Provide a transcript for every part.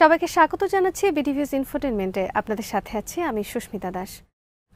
সবাইকে স্বাগত জানাচ্ছি বিডিভিউজ ইনফোটেইনমেন্টে। আপনাদের সাথে আছি আমি সুস্মিতা দাস।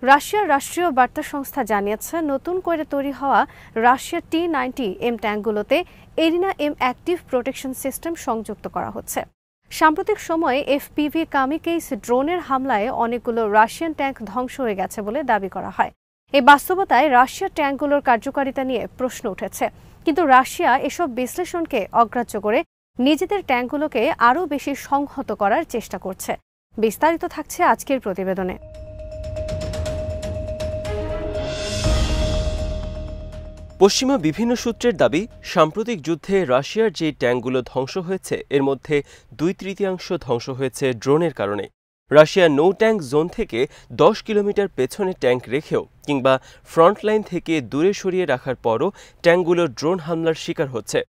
রাশিয়ার রাষ্ট্রীয় বার্তা সংস্থা জানিয়েছে নতুন করে তৈরি হওয়া রাশিয়ার T-90M ট্যাঙ্কগুলোতে Arena M active protection system সংযুক্ত করা হচ্ছে। সাম্প্রতিক সময়ে FPV কামিকেইস ড্রোনের হামলায় অনেকগুলো রাশিয়ান ট্যাঙ্ক ধ্বংস হয়ে গেছে বলে দাবি করা হয়। এই বাস্তবতায় রাশিয়ার ট্যাঙ্কগুলোর কার্যকারিতা নিয়ে প্রশ্ন উঠেছে, কিন্তু রাশিয়া এসব বিশ্লেষণকে অগ্রাহ্য করে নিজেদের ট্যাঙ্কগুলোকে আরও বেশি সংহত করার চেষ্টা করছে। বিস্তারিত থাকছে আজকের প্রতিবেদনে। পশ্চিমা বিভিন্ন সূত্রের দাবি, সাম্প্রতিক যুদ্ধে রাশিয়ার যে ট্যাঙ্কগুলো ধ্বংস হয়েছে এর মধ্যে 2/3 ধ্বংস হয়েছে ড্রোনের কারণে। রাশিয়া নৌ ট্যাঙ্ক জোন থেকে 10 কিলোমিটার পেছনে ট্যাঙ্ক রেখেও কিংবা ফ্রন্টলাইন থেকে দূরে সরিয়ে রাখার পরও ট্যাঙ্কগুলো ড্রোন হামলার শিকার হচ্ছে।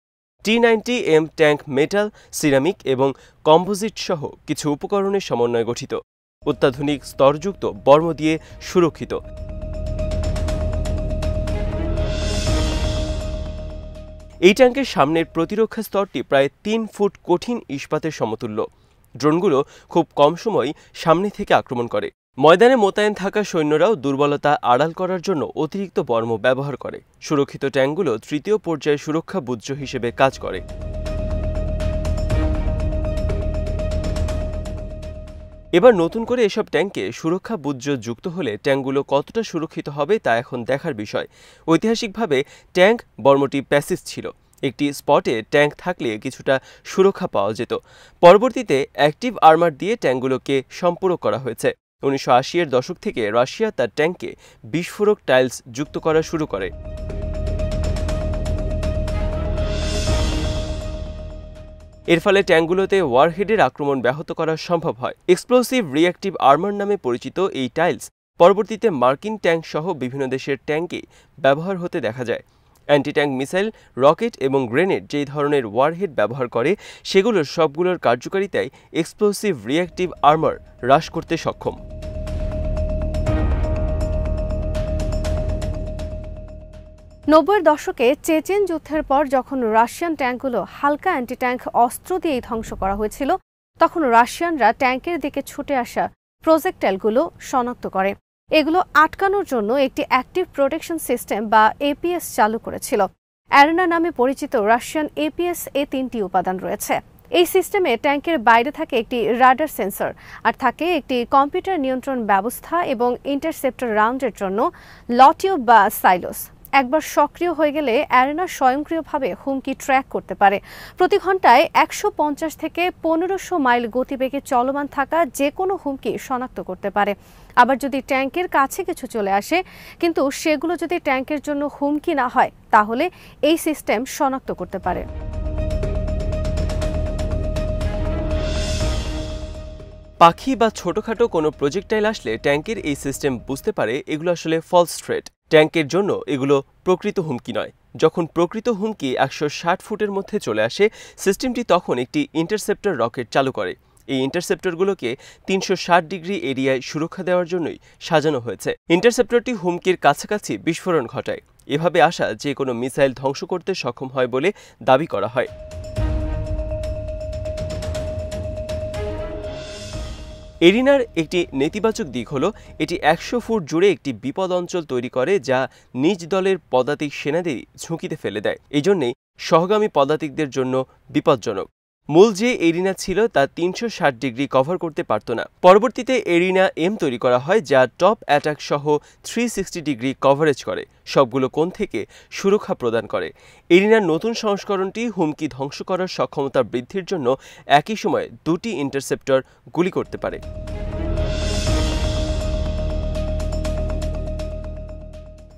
T-90M ট্যাঙ্ক মেটাল, সিরামিক এবং কম্পোজিট সহ কিছু উপকরণের সমন্বয়ে গঠিত। অত্যাধুনিক স্তরযুক্ত বর্ম দিয়ে সুরক্ষিত। এই ট্যাঙ্কের সামনের প্রতিরক্ষা স্তরটি প্রায় 3 ফুট কঠিন ইস্পাতের সমতুল্য। ড্রোনগুলো খুব কম সময় সামনে থেকে আক্রমণ করে। ময়দানে মোতায়েন থাকা সৈন্যরাও দুর্বলতা আড়াল করার জন্য অতিরিক্ত বর্ম ব্যবহার করে। সুরক্ষিত ট্যাঙ্কগুলো তৃতীয় পর্যায়ে সুরক্ষা বুজ্জ হিসেবে কাজ করে। এবার নতুন করে এসব ট্যাঙ্কে সুরক্ষা বুজ্জ যুক্ত হলে ট্যাঙ্কগুলো কতটা সুরক্ষিত হবে তা এখন দেখার বিষয়। ঐতিহাসিকভাবে ট্যাঙ্ক বর্মটি প্যাসিভ ছিল। একটি স্পটে ট্যাঙ্ক থাকলে কিছুটা সুরক্ষা পাওয়া যেত। পরবর্তীতে অ্যাক্টিভ আর্মার দিয়ে ট্যাঙ্কগুলোকে সম্পূরক করা হয়েছে। 1980-এর দশক থেকে রাশিয়া তার ট্যাঙ্কে বিস্ফোরক টাইলস যুক্ত করা শুরু করে। এর ফলে ট্যাঙ্কগুলোতে ওয়ারহেডের আক্রমণ ব্যাহত করা সম্ভব হয়। এক্সপ্লোসিভ রিঅ্যাক্টিভ আর্মার নামে পরিচিত এই টাইলস পরবর্তীতে মার্কিন ট্যাঙ্ক সহ বিভিন্ন দেশের ট্যাঙ্কে ব্যবহার হতে দেখা যায়। অ্যান্টি ট্যাঙ্ক মিসাইল, রকেট এবং গ্রেনেড যেই ধরনের ওয়ারহেড ব্যবহার করে সেগুলোর সবগুলোর কার্যকারিতায় এক্সপ্লোসিভ রিঅ্যাক্টিভ আর্মার হ্রাস করতে সক্ষম। নব্বইয়ের দশকে চেচেন যুদ্ধের পর যখন রাশিয়ান ট্যাঙ্কগুলো হালকা অ্যান্টি ট্যাঙ্ক অস্ত্র দিয়েই ধ্বংস করা হয়েছিল, তখন রাশিয়ানরা ট্যাঙ্কের দিকে ছুটে আসা প্রজেক্টাইলগুলো শনাক্ত করে। এগুলো আটকানোর জন্য একটি অ্যাক্টিভ প্রোটেকশন সিস্টেম বা APS চালু করেছিল। অ্যারেনা নামে পরিচিত রাশিয়ান APS-এ 3টি উপাদান রয়েছে। এই সিস্টেমে ট্যাঙ্কের বাইরে থাকে একটি রাডার সেন্সর, আর থাকে একটি কম্পিউটার নিয়ন্ত্রণ ব্যবস্থা এবং ইন্টারসেপ্টর রাউন্ডের জন্য লটিও বা সাইলোস। একবার সক্রিয় হয়ে গেলে অ্যারেনা স্বয়ংক্রিয়ভাবে হুমকি ট্র্যাক করতে পারে। প্রতি ঘন্টায় 150 থেকে 1500 মাইল গতিবেগে চলমান থাকা যে কোনো হুমকি শনাক্ত করতে পারে। আবার যদি ট্যাঙ্কের কাছে কিছু চলে আসে, কিন্তু সেগুলো যদি ট্যাঙ্কের জন্য হুমকি না হয়, তাহলে এই সিস্টেম শনাক্ত করতে পারে। পাখি বা ছোটখাটো কোনো প্রজেক্টাইল আসলে ট্যাঙ্কের এই সিস্টেম বুঝতে পারে এগুলো আসলে ফলস থ্রেট। ট্যাঙ্কের জন্য এগুলো প্রকৃত হুমকি নয়। যখন প্রকৃত হুমকি 160 ফুটের মধ্যে চলে আসে, সিস্টেমটি তখন একটি ইন্টারসেপ্টর রকেট চালু করে। এই ইন্টারসেপ্টরগুলোকে 360 ডিগ্রি এরিয়ায় সুরক্ষা দেওয়ার জন্যই সাজানো হয়েছে। ইন্টারসেপ্টরটি হুমকির কাছাকাছি বিস্ফোরণ ঘটায়। এভাবে আসা যে কোনো মিসাইল ধ্বংস করতে সক্ষম হয় বলে দাবি করা হয়। এরিনার একটি নেতিবাচক দিক হলো এটি 100 ফুট জুড়ে একটি বিপদ অঞ্চল তৈরি করে, যা নিজ দলের পদাতিক সেনাদের ঝুঁকিতে ফেলে দেয়। এই জন্যেই সহগামী পদাতিকদের জন্য বিপজ্জনক। মূল যে এরিনা ছিল তা 360 ডিগ্রি কভার করতে পারত না। পরবর্তীতে এরিনা M তৈরি করা হয়, যা টপ অ্যাটাক সহ 360 ডিগ্রি কভারেজ করে, সবগুলো কোণ থেকে সুরক্ষা প্রদান করে। এরিনার নতুন সংস্করণটি হুমকি ধ্বংস করার সক্ষমতা বৃদ্ধির জন্য একই সময়ে 2টি ইন্টারসেপ্টর গুলি করতে পারে।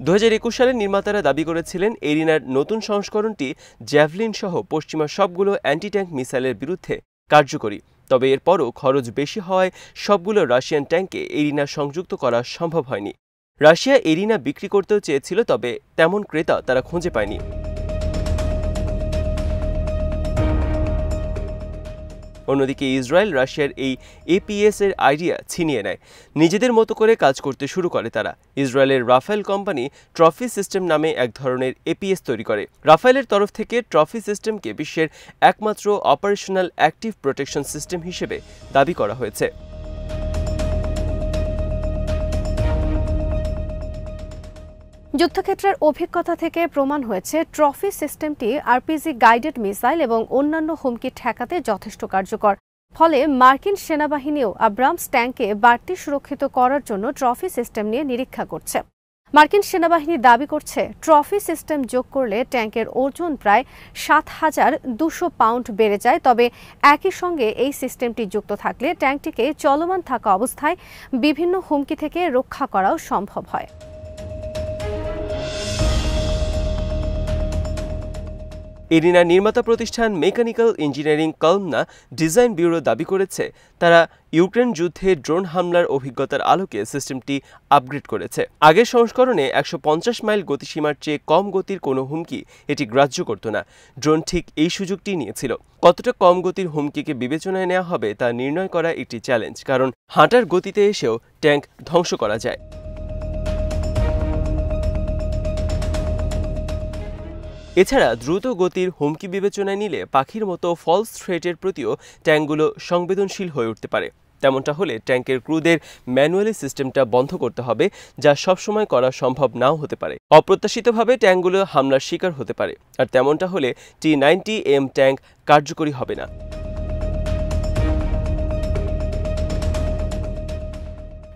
2021 সালে নির্মাতারা দাবি করেছিলেন এরিনার নতুন সংস্করণটি জ্যাভলিন সহ পশ্চিমা সবগুলো অ্যান্টি ট্যাঙ্ক মিসাইলের বিরুদ্ধে কার্যকরী। তবে এরপরও খরচ বেশি হওয়ায় সবগুলো রাশিয়ান ট্যাঙ্কে এরিনা সংযুক্ত করা সম্ভব হয়নি। রাশিয়া এরিনা বিক্রি করতেও চেয়েছিল, তবে তেমন ক্রেতা তারা খুঁজে পায়নি। অন্যদিকে ইসরায়েল রাশিয়ার এই এপিএস এর আইডিয়া ছিনিয়ে নেয়। নিজেদের মতো করে কাজ করতে শুরু করে তারা। ইসরায়েলের রাফায়েল কোম্পানি ট্রফি সিস্টেম নামে এক ধরনের এপিএস তৈরি করে। রাফায়েলের তরফ থেকে ট্রফি সিস্টেমকে বিশ্বের একমাত্র অপারেশনাল অ্যাক্টিভ প্রোটেকশন সিস্টেম হিসেবে দাবি করা হয়েছে। যুদ্ধক্ষেত্রের অভিজ্ঞতা থেকে প্রমাণ হয়েছে ট্রফি সিস্টেমটি আরপিজি গাইডেড মিসাইল এবং অন্যান্য হুমকি ঠেকাতে যথেষ্ট কার্যকর। ফলে মার্কিন সেনাবাহিনীও আব্রামস ট্যাঙ্কে বাড়তি সুরক্ষিত করার জন্য ট্রফি সিস্টেম নিয়ে নিরীক্ষা করছে। মার্কিন সেনাবাহিনী দাবি করছে ট্রফি সিস্টেম যোগ করলে ট্যাঙ্কের ওজন প্রায় ৭,২০০ পাউন্ড বেড়ে যায়। তবে একই সঙ্গে এই সিস্টেমটি যুক্ত থাকলে ট্যাঙ্কটিকে চলমান থাকা অবস্থায় বিভিন্ন হুমকি থেকে রক্ষা করাও সম্ভব হয়। এরিনার নির্মাতা প্রতিষ্ঠান মেকানিক্যাল ইঞ্জিনিয়ারিং কলমনা ডিজাইন ব্যুরো দাবি করেছে তারা ইউক্রেন যুদ্ধে ড্রোন হামলার অভিজ্ঞতার আলোকে সিস্টেমটি আপগ্রেড করেছে। আগের সংস্করণে ১৫০ মাইল গতিসীমার চেয়ে কম গতির কোনো হুমকি এটি গ্রাহ্য করত না। ড্রোন ঠিক এই সুযোগটি নিয়েছিল। কতটা কম গতির হুমকিকে বিবেচনায় নেওয়া হবে তা নির্ণয় করা একটি চ্যালেঞ্জ, কারণ হাঁটার গতিতে এসেও ট্যাঙ্ক ধ্বংস করা যায়। এছাড়া দ্রুত গতির হুমকি বিবেচনায় নিলে পাখির মতো ফলস থ্রেটের প্রতিও ট্যাঙ্কগুলো সংবেদনশীল হয়ে উঠতে পারে। তেমনটা হলে ট্যাঙ্কের ক্রুদের ম্যানুয়ালি সিস্টেমটা বন্ধ করতে হবে, যা সবসময় করা সম্ভব নাও হতে পারে। অপ্রত্যাশিতভাবে ট্যাঙ্কগুলো হামলার শিকার হতে পারে, আর তেমনটা হলে T-90M ট্যাঙ্ক কার্যকরী হবে না।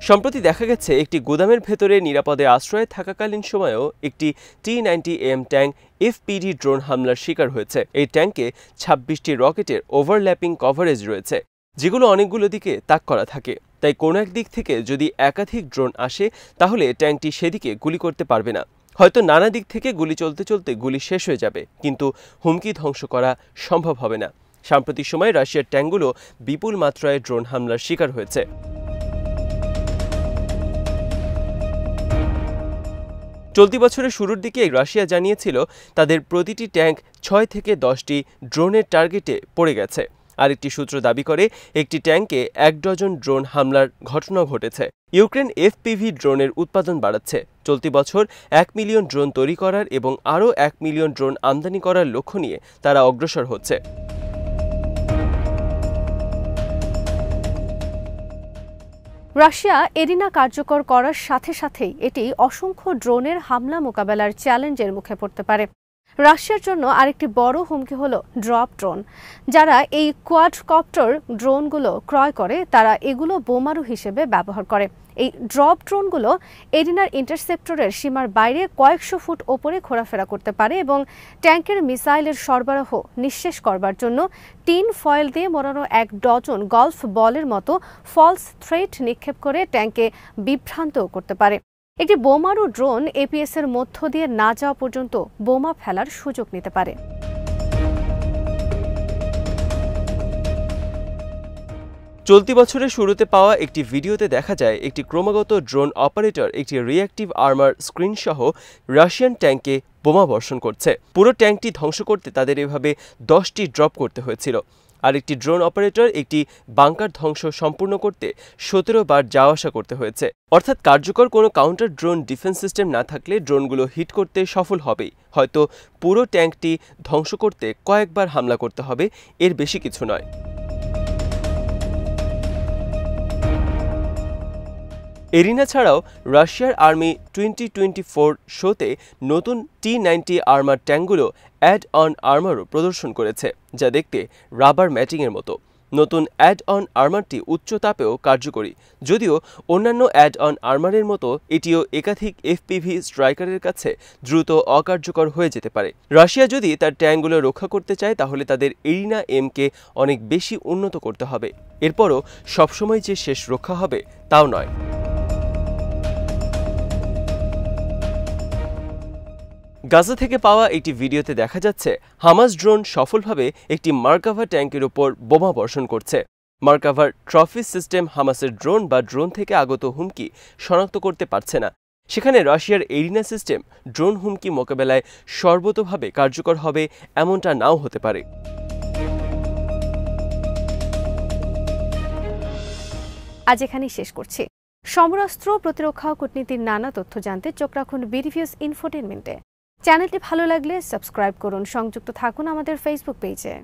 সম্প্রতি দেখা গেছে একটি গুদামের ভেতরে নিরাপদে আশ্রয়ে থাকাকালীন সময়েও একটি T-90M ট্যাঙ্ক এফপিডি ড্রোন হামলার শিকার হয়েছে। এই ট্যাঙ্কে ২৬টি রকেটের ওভারল্যাপিং কভারেজ রয়েছে, যেগুলো অনেকগুলো দিকে তাক করা থাকে। তাই কোনো এক দিক থেকে যদি একাধিক ড্রোন আসে তাহলে ট্যাঙ্কটি সেদিকে গুলি করতে পারবে না। হয়তো নানা দিক থেকে গুলি চলতে চলতে গুলি শেষ হয়ে যাবে, কিন্তু হুমকি ধ্বংস করা সম্ভব হবে না। সাম্প্রতিক সময়ে রাশিয়ার ট্যাঙ্কগুলো বিপুল মাত্রায় ড্রোন হামলার শিকার হয়েছে। চলতি বছরের শুরুর দিকে রাশিয়া জানিয়েছিল তাদের প্রতিটি ট্যাঙ্ক ৬ থেকে ১০টি ড্রোনের টার্গেটে পড়ে গেছে। আরেকটি সূত্র দাবি করে একটি ট্যাঙ্কে ১ ডজন ড্রোন হামলার ঘটনা ঘটেছে। ইউক্রেন এফপিভি ড্রোনের উৎপাদন বাড়াচ্ছে। চলতি বছর ১ মিলিয়ন ড্রোন তৈরি করার এবং আরও ১ মিলিয়ন ড্রোন আমদানি করার লক্ষ্য নিয়ে তারা অগ্রসর হচ্ছে। রাশিয়া এরিনা কার্যকর করার সাথে সাথেই এটি অসংখ্য ড্রোনের হামলা মোকাবেলার চ্যালেঞ্জের মুখে পড়তে পারে। রাশিয়ার জন্য আরেকটি বড় হুমকি হলো ড্রপ ড্রোন। যারা এই কোয়াডকপ্টার ড্রোনগুলো ক্রয় করে তারা এগুলো বোমারু হিসেবে ব্যবহার করে। এই ড্রপ ড্রোনগুলো এরিনার ইন্টারসেপ্টরের সীমার বাইরে কয়েকশো ফুট ওপরে ঘোরাফেরা করতে পারে এবং ট্যাঙ্কের মিসাইলের সরবরাহ নিঃশেষ করবার জন্য টিন ফয়েল দিয়ে মোড়ানো ১ ডজন গলফ বলের মতো ফলস থ্রেট নিক্ষেপ করে ট্যাঙ্কে বিভ্রান্তও করতে পারে। একটি বোমারু ড্রোন এপিএস এর মধ্য দিয়ে না যাওয়া পর্যন্ত বোমা ফেলার সুযোগ নিতে পারে। চলতি বছরের শুরুতে পাওয়া একটি ভিডিওতে দেখা যায় একটি ক্রমাগত ড্রোন অপারেটর একটি রিঅ্যাক্টিভ আর্মার স্ক্রিন সহ রাশিয়ান ট্যাঙ্কে বোমা বর্ষণ করছে। পুরো ট্যাঙ্কটি ধ্বংস করতে তাদের এভাবে ১০টি ড্রপ করতে হয়েছিল। আর একটি ড্রোন অপারেটর একটি বাংকার ধ্বংস সম্পূর্ণ করতে ১৭ বার যাওয়া আসা করতে হয়েছে। অর্থাৎ কার্যকর কোনো কাউন্টার ড্রোন ডিফেন্স সিস্টেম না থাকলে ড্রোনগুলো হিট করতে সফল হবেই, হয়তো পুরো ট্যাঙ্কটি ধ্বংস করতে কয়েকবার হামলা করতে হবে, এর বেশি কিছু নয়। এরিনা ছাড়াও রাশিয়ার আর্মি 2024 শোতে নতুন T-90 আর্মার ট্যাঙ্কগুলো অ্যাড অন আর্মারও প্রদর্শন করেছে, যা দেখতে রাবার ম্যাটিংয়ের মতো। নতুন অ্যাড অন আর্মারটি উচ্চ তাপেও কার্যকরী, যদিও অন্যান্য অ্যাড অন আর্মারের মতো এটিও একাধিক এফপিভি স্ট্রাইকারের কাছে দ্রুত অকার্যকর হয়ে যেতে পারে। রাশিয়া যদি তার ট্যাঙ্কগুলো রক্ষা করতে চায় তাহলে তাদের এরিনা এমকে অনেক বেশি উন্নত করতে হবে। এরপরও সবসময় যে শেষ রক্ষা হবে তাও নয়। গাজা থেকে পাওয়া একটি ভিডিওতে দেখা যাচ্ছে হামাস ড্রোন সফলভাবে একটি মার্কাভা ট্যাঙ্কের উপর বোমা বর্ষণ করছে। মার্কাভার ট্রফি সিস্টেম হামাসের ড্রোন বা ড্রোন থেকে আগত হুমকি শনাক্ত করতে পারছে না। সেখানে রাশিয়ার এরিনা সিস্টেম ড্রোন হুমকি মোকাবেলায় সর্বতোভাবে কার্যকর হবে এমনটা নাও হতে পারে। আজ এখানেই শেষ করছি। সমরাস্ত্র, প্রতিরক্ষা ও কূটনীতির নানা তথ্য জানতে চোখ রাখুন বিডিভিউস ইনফোটেইনমেন্টে। চ্যানেলটি ভালো লাগলে সাবস্ক্রাইব করুন, সংযুক্ত থাকুন আমাদের ফেসবুক পেজে।